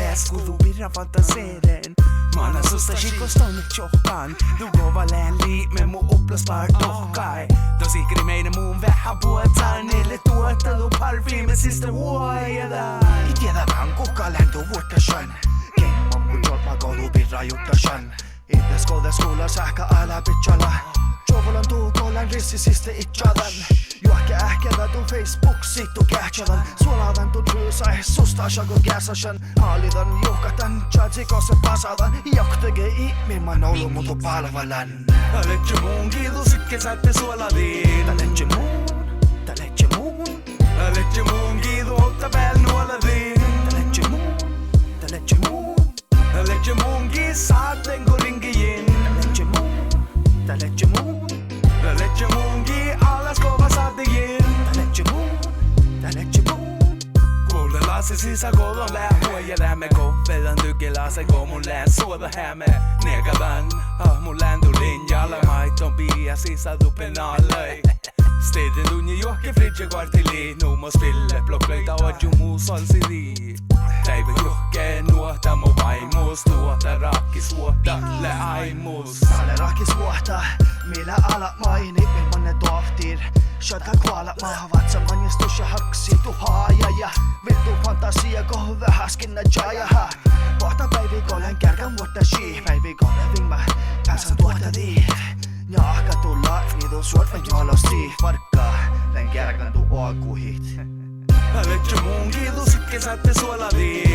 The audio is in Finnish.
läsku du virrar fantaseren Mana susta shikoston tjohkaan Du går lään liime mu upplasbar tohkai Tosi krimeinen muun vähän puhutaan Niille tuottelu parfyymesistä huojataan Ei tiedä vaan kuka läntu vuottasan Kemman mun jolpa koulu virra juttasan Itse skola sähkä älä pitchalla Jovolan tuukolan rissisistä itchadan Juohke ähkevä tu Facebook sittu kähtsävän Suolavan tu tryysa susta shago käsäsän Haalidan juhkatan chatsikossa pasavan Joktege ihmimman olu mutu palvalan Aletje muun kiitos kesäätte suoladiin Taletje muun Aletje muun kiitos otta väl nuoladiin Taletje muun Aletje muun kisaatten kurinkiin Taletje muun Aletje muun ki alas kova saattiin Taletje muun Kuulellaan se sisäkoulun lää huojeläämme Kovelan tykkelää se kun mun lään suoda hämme Nekadan mun lään tu linjalla Maiton pia sisätupen allöi Steden tunni juokke fridge kvartili Nuumos ville bloklöitä oju muu solsiri Päivä juokke nuohta mu vaimus Tuota rakkis vuotta lä aimus Alle rakkis vuotta Millä ala maini ilmanne tohtir Shota kuolla maavat sa manjistus ja haksi tuhaaja Ja vittu fantasia kohu vähäskin jajaha Pohta päivikolen kärkän vuotta shi Päivikolen vingma pääsän tuota diit Nyaahka tulla niitu suorten jolosti Varkka län kärkän tu oakuhit Aletje muun kiitos kesäätte suoladiin